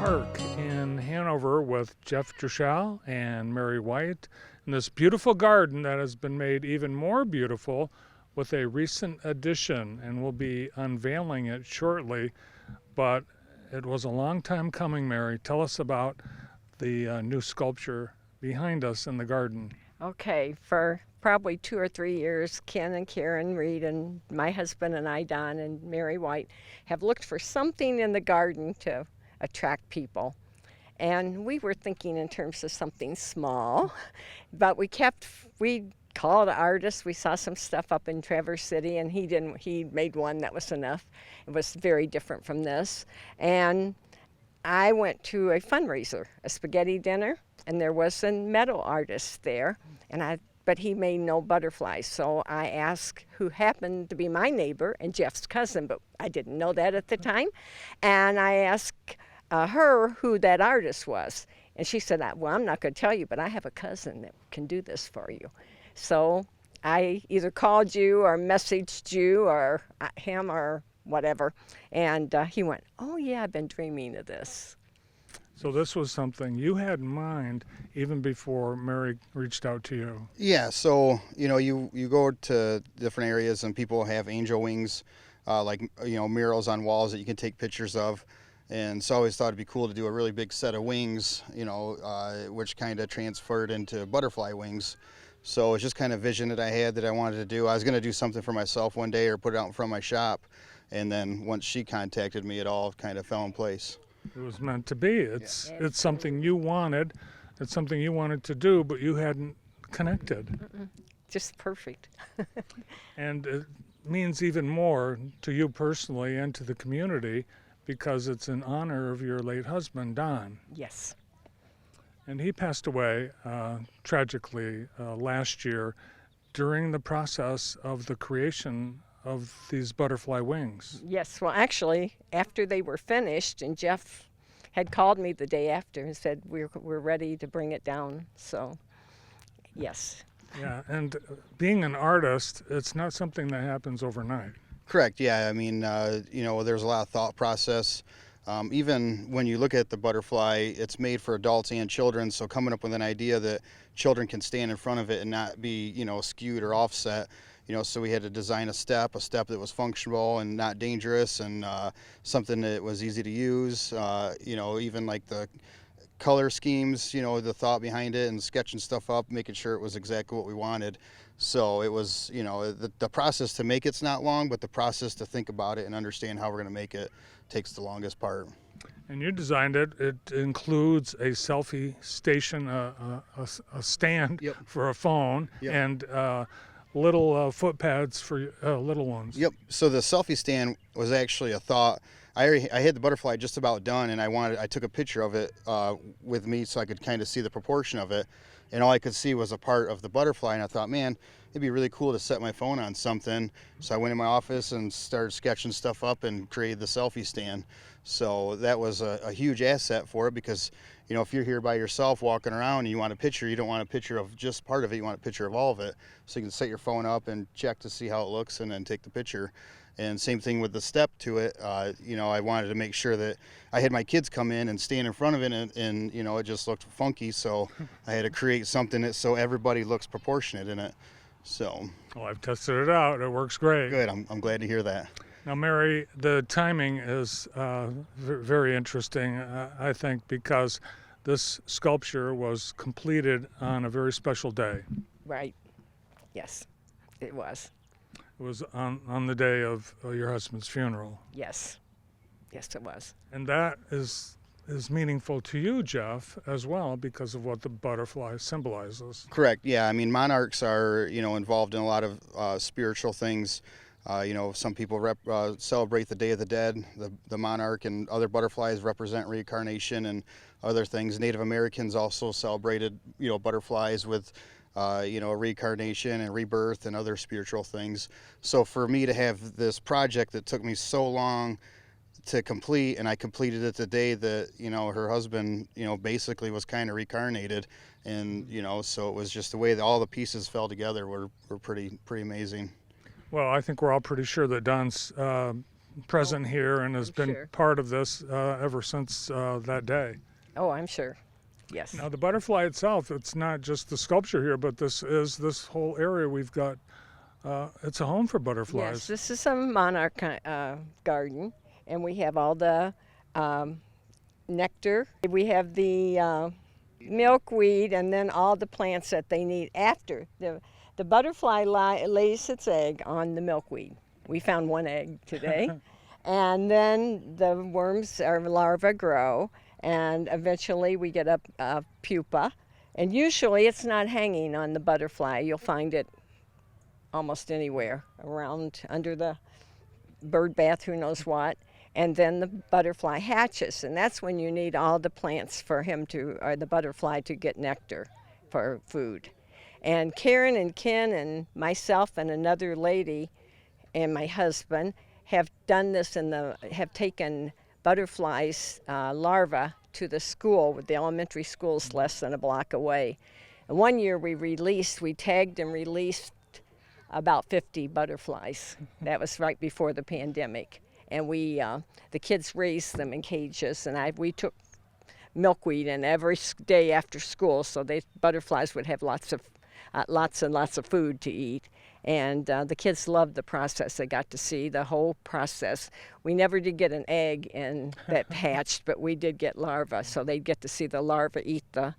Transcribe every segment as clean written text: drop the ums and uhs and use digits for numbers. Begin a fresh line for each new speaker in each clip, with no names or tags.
Park in Hanover with Jeff Drishal and Mary White in this beautiful garden that has been made even more beautiful with a recent addition, and we'll be unveiling it shortly. But it was a long time coming, Mary. Tell us about the new sculpture behind us in the garden.
Okay, for probably 2 or 3 years, Ken and Karen Reed and my husband and I, Don and Mary White, have looked for something in the garden to attract people. And we were thinking in terms of something small, but we called artists. We saw some stuff up in Traverse City, and he made one that was enough. It was very different from this. And I went to a fundraiser, a spaghetti dinner, and there was a metal artist there, but he made no butterflies. So I asked who happened to be my neighbor and Jeff's cousin, but I didn't know that at the time. And I asked her who that artist was. And she said, well, I'm not going to tell you, but I have a cousin that can do this for you. So I either called you or messaged you or him or whatever. And he went, oh, yeah, I've been dreaming of this.
So this was something you had in mind even before Mary reached out to you.
Yeah, so, you go to different areas and people have angel wings, murals on walls that you can take pictures of. And so I always thought it'd be cool to do a really big set of wings, which kind of transferred into butterfly wings. So it's just kind of vision that I had that I wanted to do. I was going to do something for myself one day or put it out in front of my shop. And then once she contacted me, it all kind of fell in place.
It was meant to be. It's something you wanted. It's something you wanted to do, but you hadn't connected.
Just perfect.
And it means even more to you personally and to the community because it's in honor of your late husband, Don.
Yes.
And he passed away tragically last year during the process of the creation of these butterfly wings.
Yes, well, actually, after they were finished, and Jeff had called me the day after and said, we're ready to bring it down, so, yes.
Yeah, and being an artist, it's not something that happens overnight.
Correct, yeah, I mean, there's a lot of thought process. Even when you look at the butterfly, it's made for adults and children, so coming up with an idea that children can stand in front of it and not be, skewed or offset. So we had to design a step that was functional and not dangerous, and something that was easy to use. Even like the color schemes, the thought behind it and sketching stuff up, making sure it was exactly what we wanted. So it was, the process to make it's not long, but the process to think about it and understand how we're going to make it takes the longest part.
And you designed it. It includes a selfie station, a stand
Yep.
for a phone,
Yep.
and little foot pads for little ones.
Yep. So the selfie stand was actually a thought. I had the butterfly just about done, and I took a picture of it with me so I could kind of see the proportion of it, and all I could see was a part of the butterfly, and I thought, man, it'd be really cool to set my phone on something. So I went in my office and started sketching stuff up and created the selfie stand. So that was a huge asset for it because, if you're here by yourself walking around and you want a picture, you don't want a picture of just part of it, you want a picture of all of it. So you can set your phone up and check to see how it looks and then take the picture. And same thing with the step to it. I wanted to make sure that I had my kids come in and stand in front of it and it just looked funky. So I had to create something that so everybody looks proportionate in it. So.
Well, I've tested it out. It works great.
Good. I'm glad to hear that.
Now, Mary, the timing is very interesting, I think, because this sculpture was completed on a very special day.
Right. Yes, it was.
It was on the day of your husband's funeral.
Yes. Yes, it was.
And that is meaningful to you, Jeff, as well, because of what the butterfly symbolizes.
Correct. Yeah. I mean, monarchs are, involved in a lot of spiritual things. Some people celebrate the Day of the Dead. The monarch and other butterflies represent reincarnation and other things. Native Americans also celebrated, butterflies with, reincarnation and rebirth and other spiritual things. So for me to have this project that took me so long to complete, and I completed it the day that, her husband, basically was kind of reincarnated. And, so it was just the way that all the pieces fell together were pretty amazing.
Well, I think we're all pretty sure that Don's present here and has
I'm
been
sure.
part of this ever since that day.
Oh, I'm sure. Yes.
Now, the butterfly itself, it's not just the sculpture here, but this whole area we've got, it's a home for
Yes,
butterflies.
this is a monarch garden, and we have all the nectar. We have the milkweed, and then all the plants that they need after. The butterfly lays its egg on the milkweed. We found one egg today. And then the worms or larvae grow, and eventually we get a pupa. And usually it's not hanging on the butterfly. You'll find it almost anywhere around under the bird bath, who knows what. And then the butterfly hatches, and that's when you need all the plants for him to, or the butterfly to get nectar for food. And Karen and Ken and myself and another lady and my husband have done this have taken butterflies larvae to the school. The elementary school's less than a block away. And one year we tagged and released about 50 butterflies. That was right before the pandemic. And the kids raised them in cages, and we took milkweed in every day after school, so butterflies would have lots and lots of food to eat. And the kids loved the process. They got to see the whole process. We never did get an egg that hatched, but we did get larvae, so they'd get to see the larvae eat the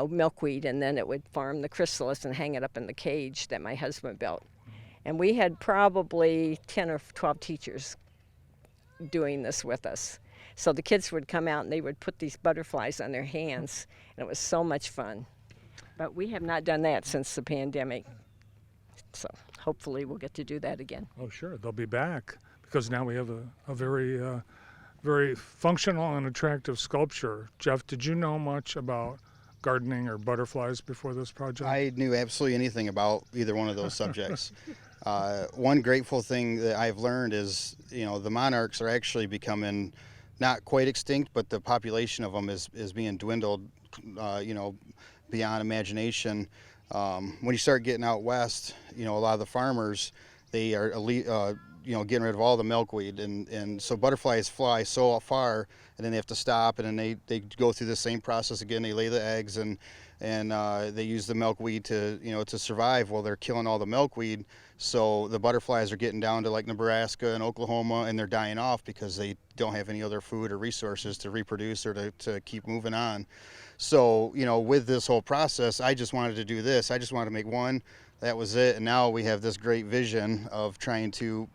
milkweed, and then it would form the chrysalis and hang it up in the cage that my husband built. And we had probably 10 or 12 teachers doing this with us. So the kids would come out and they would put these butterflies on their hands, and it was so much fun. But we have not done that since the pandemic. So hopefully we'll get to do that again.
Oh, sure, they'll be back because now we have a very functional and attractive sculpture. Jeff, did you know much about gardening or butterflies before this project?
I knew absolutely anything about either one of those subjects. One grateful thing that I've learned is, the monarchs are actually becoming not quite extinct, but the population of them is being dwindled, beyond imagination. When you start getting out west, a lot of the farmers, they are, getting rid of all the milkweed, and so butterflies fly so far, and then they have to stop, and then they go through the same process again. They lay the eggs, and they use the milkweed to survive. Well, they're killing all the milkweed, so the butterflies are getting down to like Nebraska and Oklahoma, and they're dying off because they don't have any other food or resources to reproduce or to keep moving on. So, with this whole process, I just wanted to do this. I just wanted to make one. That was it. And now we have this great vision of trying to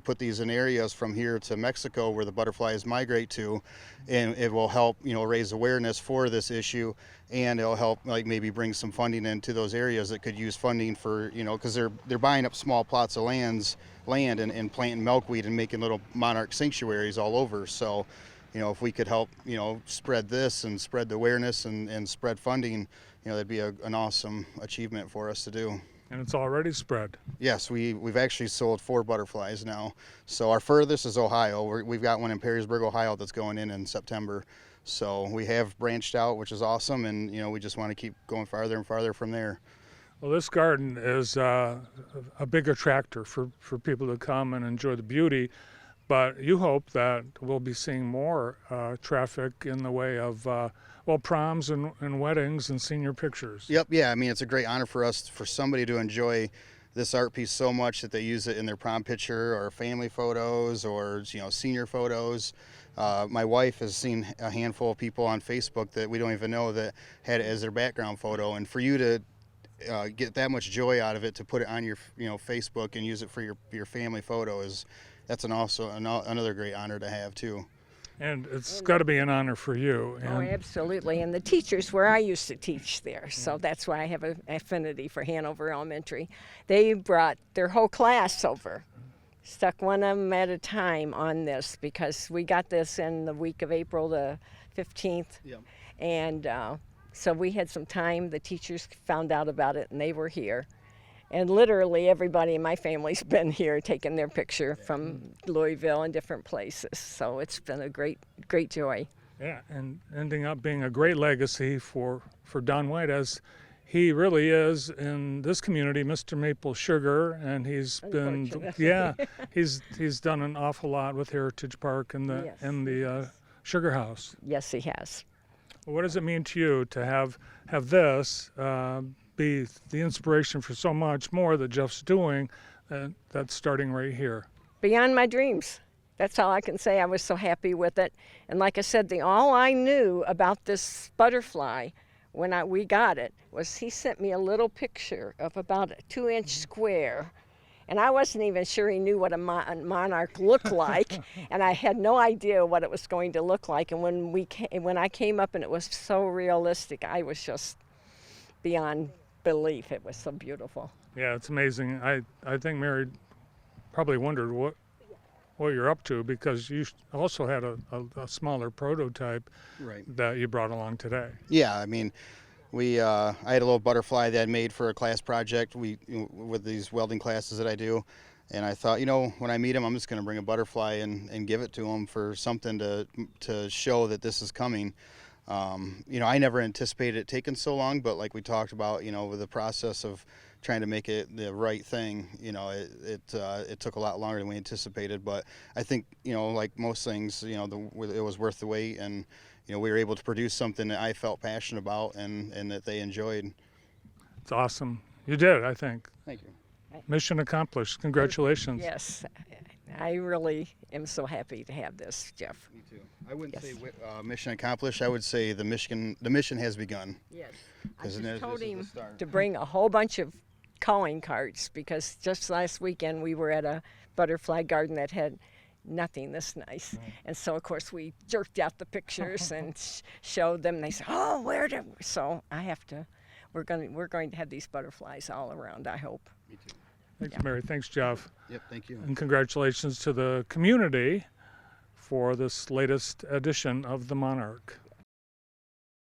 put these in areas from here to Mexico where the butterflies migrate to, and it will help, raise awareness for this issue, and it'll help maybe bring some funding into those areas that could use funding for, because they're buying up small plots of land and planting milkweed and making little monarch sanctuaries all over. So, if we could help, spread this and spread the awareness and spread funding, that'd be an awesome achievement for us to do.
And it's already spread.
Yes, we've actually sold 4 butterflies now. So our furthest is Ohio. We've got one in Perrysburg, Ohio that's going in September. So we have branched out, which is awesome, and we just want to keep going farther and farther from there.
Well, this garden is a big attractor for people to come and enjoy the beauty, but you hope that we'll be seeing more traffic in the way of proms and weddings and senior pictures.
Yep, yeah. I mean, it's a great honor for somebody to enjoy this art piece so much that they use it in their prom picture or family photos or senior photos. My wife has seen a handful of people on Facebook that we don't even know that had it as their background photo, and for you to get that much joy out of it, to put it on your Facebook and use it for your family photo, that's another great honor to have too.
And it's got to be an honor for you.
Oh, absolutely. And the teachers, where I used to teach there, so that's why I have an affinity for Hanover Elementary. They brought their whole class over, stuck one of them at a time on this, because we got this in the week of April the 15th.
Yep.
And so we had some time. The teachers found out about it, and they were here. And literally everybody in my family's been here taking their picture from Louisville and different places. So it's been a great joy.
Yeah, and ending up being a great legacy for Don White as he really is in this community Mr. Maple Sugar, and he's been
Unfortunately.
he's done an awful lot with Heritage Park and the
Yes,
Sugar House.
Yes, he has.
What does it mean to you to have this be the inspiration for so much more that Jeff's doing? That's starting right here.
Beyond my dreams. That's all I can say. I was so happy with it. And like I said, all I knew about this butterfly when we got it was he sent me a little picture of about a 2-inch square. And I wasn't even sure he knew what a monarch looked like, and I had no idea what it was going to look like. And when I came up and it was so realistic, I was just beyond belief. It was so beautiful.
Yeah, it's amazing. I think Mary probably wondered what you're up to, because you also had a smaller prototype
Right.
that you brought along today.
Yeah, I mean, I had a little butterfly that I made for a class project with these welding classes that I do, and I thought, when I meet him, I'm just going to bring a butterfly and give it to him for something to show that this is coming. I never anticipated it taking so long, but like we talked about, with the process of trying to make it the right thing, it took a lot longer than we anticipated. But I think, like most things, it was worth the wait, and we were able to produce something that I felt passionate about and that they enjoyed.
It's awesome. You did, I think.
Thank you.
Mission accomplished. Congratulations.
Yes, I really am so happy to have this, Jeff.
Me too. I wouldn't
Yes.
say mission accomplished. I would say the mission has begun.
Yes. I
'Cause
just
this
told
is the
him
start.
to bring a whole bunch of calling cards, because just last weekend we were at a butterfly garden that had nothing this nice. And so, of course, we jerked out the pictures and showed them. They said, "Oh, where did?" So I have to. We're going to have these butterflies all around, I hope.
Me too.
Thanks,
Yeah.
Mary. Thanks, Jeff.
Yep. Thank you.
And congratulations to the community for this latest edition of the Monarch.